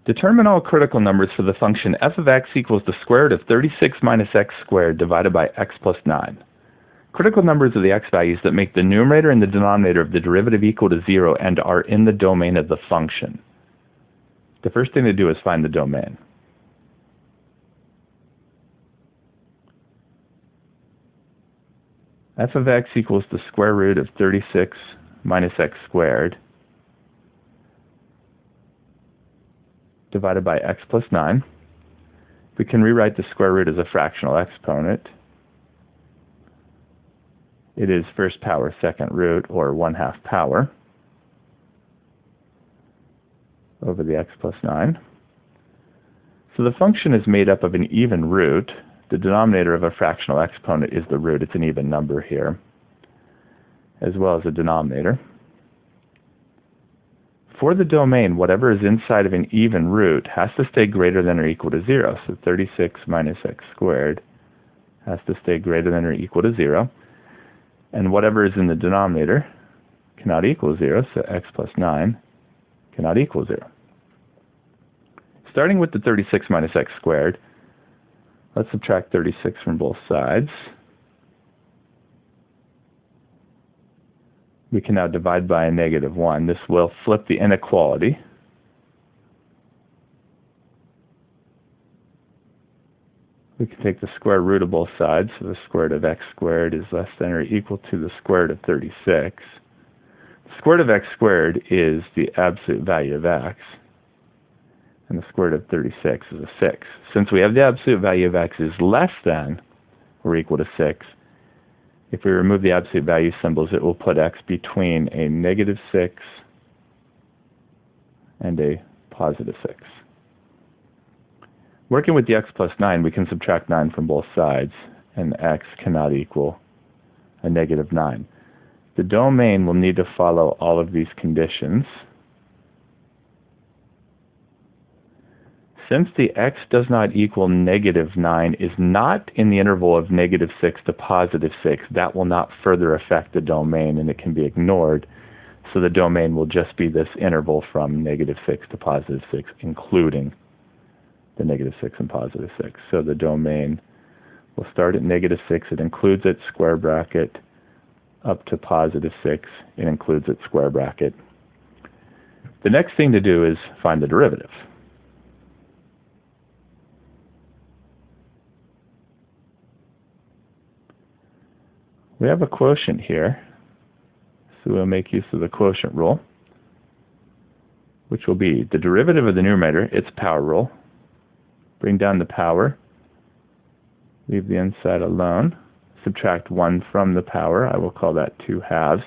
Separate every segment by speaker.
Speaker 1: Determine all critical numbers for the function f of x equals the square root of 36 minus x squared divided by x plus 9. Critical numbers are the x values that make the numerator and the denominator of the derivative equal to 0 and are in the domain of the function. The first thing to do is find the domain. F of x equals the square root of 36 minus x squared divided by x plus 9. We can rewrite the square root as a fractional exponent. It is first power second root, or 1/2 power, over the x plus 9. So the function is made up of an even root. The denominator of a fractional exponent is the root. It's an even number here, as well as a denominator. For the domain, whatever is inside of an even root has to stay greater than or equal to 0. So 36 minus x squared has to stay greater than or equal to 0. And whatever is in the denominator cannot equal 0, so x plus 9 cannot equal 0. Starting with the 36 minus x squared, let's subtract 36 from both sides. We can now divide by a -1. This will flip the inequality. We can take the square root of both sides, so the square root of x squared is less than or equal to the square root of 36. The square root of x squared is the absolute value of x, and the square root of 36 is a 6. Since we have the absolute value of x is less than or equal to 6, if we remove the absolute value symbols, it will put x between a -6 and a +6. Working with the x plus 9, we can subtract 9 from both sides, and x cannot equal a -9. The domain will need to follow all of these conditions. Since the x does not equal -9 is not in the interval of -6 to +6, that will not further affect the domain, and it can be ignored. So the domain will just be this interval from -6 to +6, including the -6 and +6. So the domain will start at -6. It includes its square bracket up to +6. It includes its square bracket. The next thing to do is find the derivative. We have a quotient here, so we'll make use of the quotient rule, which will be the derivative of the numerator, its power rule. Bring down the power, leave the inside alone, subtract 1 from the power, I will call that 2/2,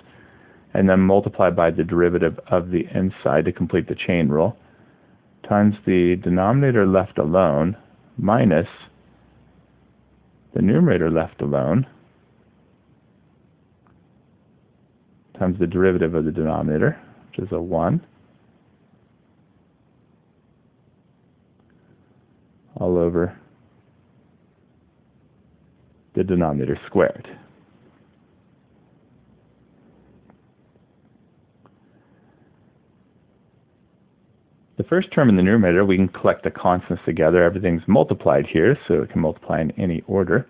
Speaker 1: and then multiply by the derivative of the inside to complete the chain rule, times the denominator left alone minus the numerator left alone, times the derivative of the denominator, which is a 1, all over the denominator squared. The first term in the numerator, we can collect the constants together. Everything's multiplied here, so it can multiply in any order.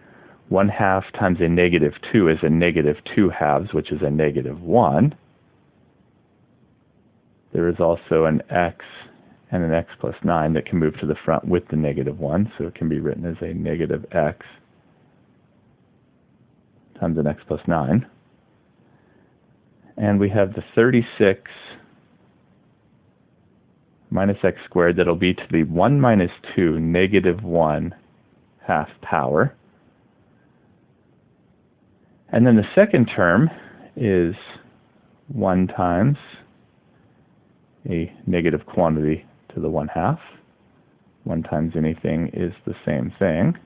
Speaker 1: 1/2 times a -2 is a -2/2, which is a -1. There is also an x and an x plus 9 that can move to the front with the -1, so it can be written as a -x times an x plus 9. And we have the 36 minus x squared, that'll be to the 1 minus 2 -1/2 power. And then the second term is 1 times a negative quantity to the 1/2. 1 times anything is the same thing.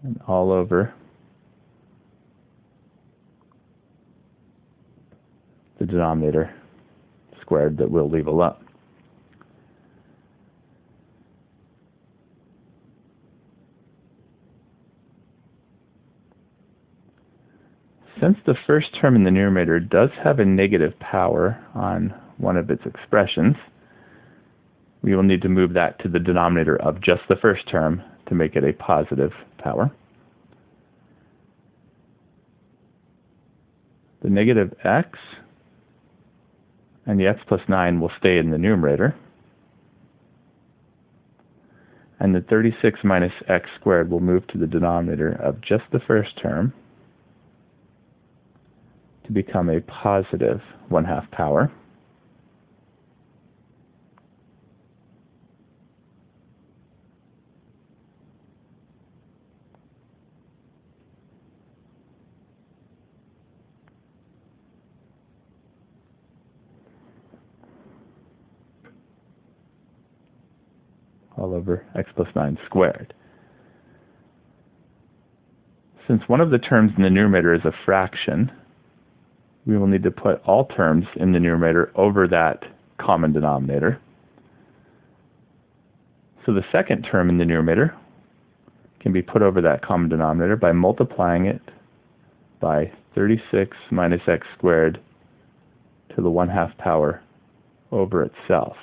Speaker 1: And all over the denominator squared that we'll leave alone. Since the first term in the numerator does have a negative power on one of its expressions, we will need to move that to the denominator of just the first term to make it a positive power. The negative x and the x plus 9 will stay in the numerator. And the 36 minus x squared will move to the denominator of just the first term to become a positive 1/2 power. All over x plus 9 squared. Since one of the terms in the numerator is a fraction, we will need to put all terms in the numerator over that common denominator. So the second term in the numerator can be put over that common denominator by multiplying it by 36 minus x squared to the 1/2 power over itself.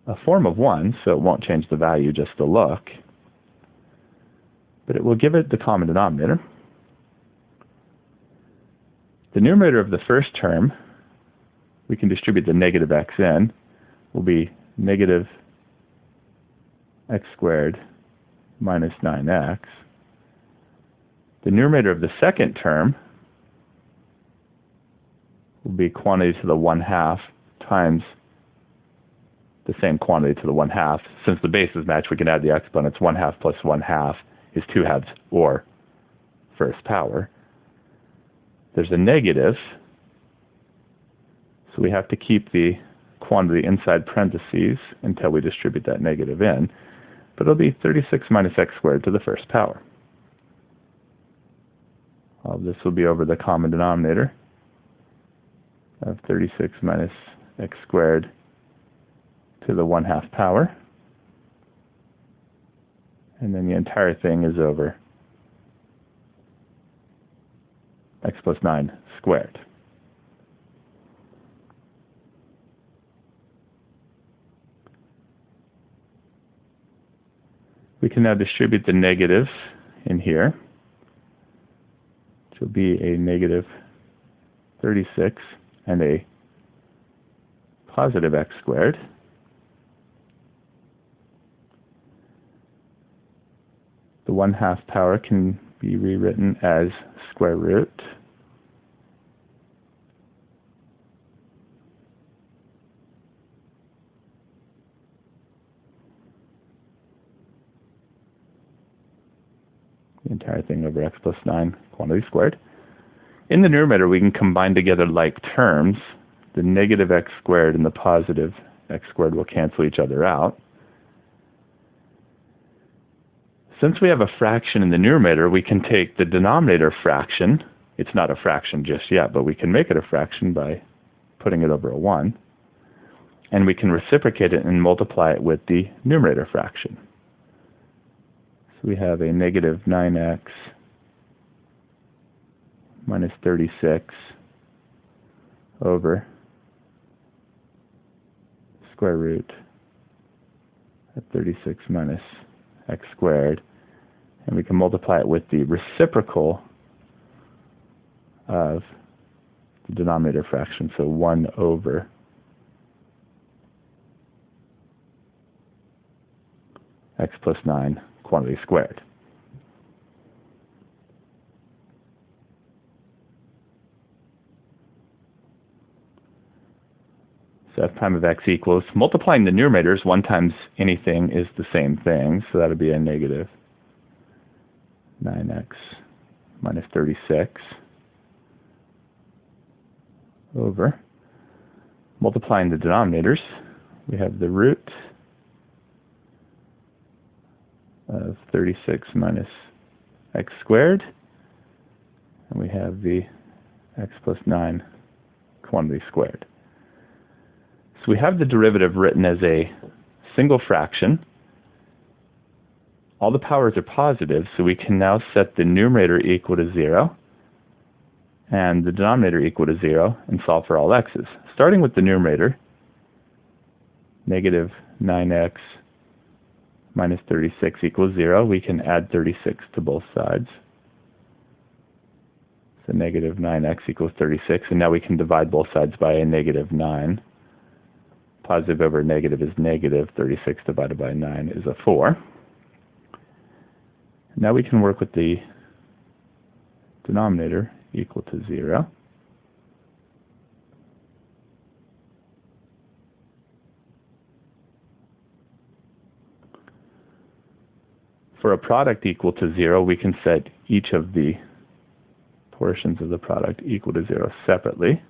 Speaker 1: A form of 1, so it won't change the value just to look, but it will give it the common denominator. The numerator of the first term, we can distribute the negative x in, will be negative x squared minus 9x. The numerator of the second term will be quantity to the 1/2 times the same quantity to the 1/2. Since the bases match, we can add the exponents. 1/2 plus 1/2 is 2/2 or first power. There's a negative, so we have to keep the quantity inside parentheses until we distribute that negative in. But it'll be 36 minus x squared to the first power. All of this will be over the common denominator of 36 minus x squared to the 1/2 power, and then the entire thing is over x plus 9 squared. We can now distribute the negative in here, which will be a negative 36 and a positive x squared. The 1/2 power can be rewritten as square root. The entire thing over x plus 9 quantity squared. In the numerator, we can combine together like terms. The negative x squared and the positive x squared will cancel each other out. Since we have a fraction in the numerator, we can take the denominator fraction. It's not a fraction just yet, but we can make it a fraction by putting it over a 1. And we can reciprocate it and multiply it with the numerator fraction. So we have a negative 9x minus 36 over square root of 36 minus x squared. And we can multiply it with the reciprocal of the denominator fraction, so 1 over x plus 9 quantity squared. So f prime of x equals, multiplying the numerators, 1 times anything is the same thing, so that would be a negative 9x minus 36 over, multiplying the denominators, we have the root of 36 minus x squared, and we have the x plus 9 quantity squared. So we have the derivative written as a single fraction All the powers are positive, so we can now set the numerator equal to 0 and the denominator equal to 0 and solve for all x's. Starting with the numerator, negative 9x minus 36 equals 0. We can add 36 to both sides. So negative 9x equals 36, and now we can divide both sides by a negative 9. Positive over negative is negative. 36 divided by 9 is a 4. Now we can work with the denominator equal to 0. For a product equal to 0, we can set each of the portions of the product equal to 0 separately.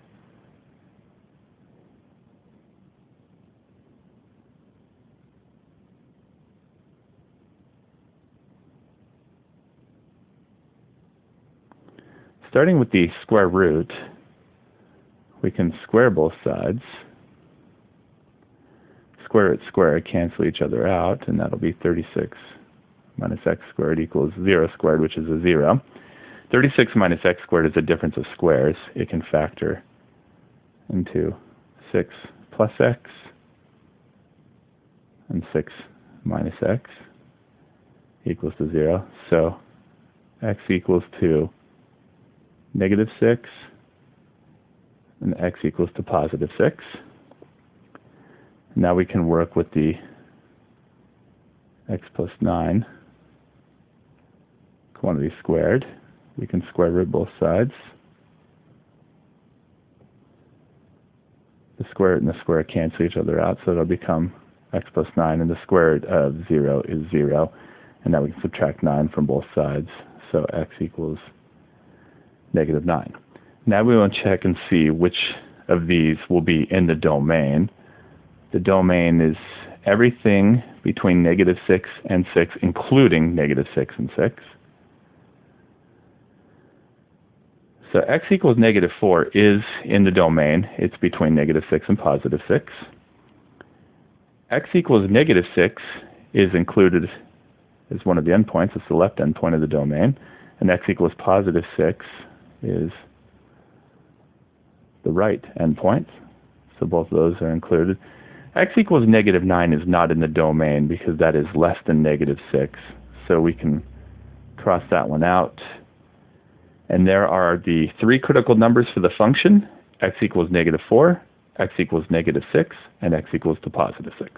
Speaker 1: Starting with the square root, we can square both sides. Square root square cancel each other out, and that'll be 36 minus x squared equals 0 squared, which is a 0. 36 minus x squared is a difference of squares. It can factor into 6 plus x and 6 minus x equals to 0. So x equals to negative 6, and x equals to positive 6. Now we can work with the x plus 9 quantity squared. We can square root both sides. The square root and the square cancel each other out, so it'll become x plus 9, and the square root of 0 is 0. And now we can subtract 9 from both sides, so x equals negative 9. Now we want to check and see which of these will be in the domain. The domain is everything between negative 6 and 6, including negative 6 and 6. So x equals negative 4 is in the domain. It's between negative 6 and positive 6. X equals negative 6 is included as one of the endpoints. It's the left endpoint of the domain. And x equals positive 6 is the right endpoint. So both of those are included. X equals negative 9 is not in the domain because that is less than negative 6. So we can cross that one out. And there are the three critical numbers for the function: x equals negative 4, x equals negative 6, and x equals to positive 6.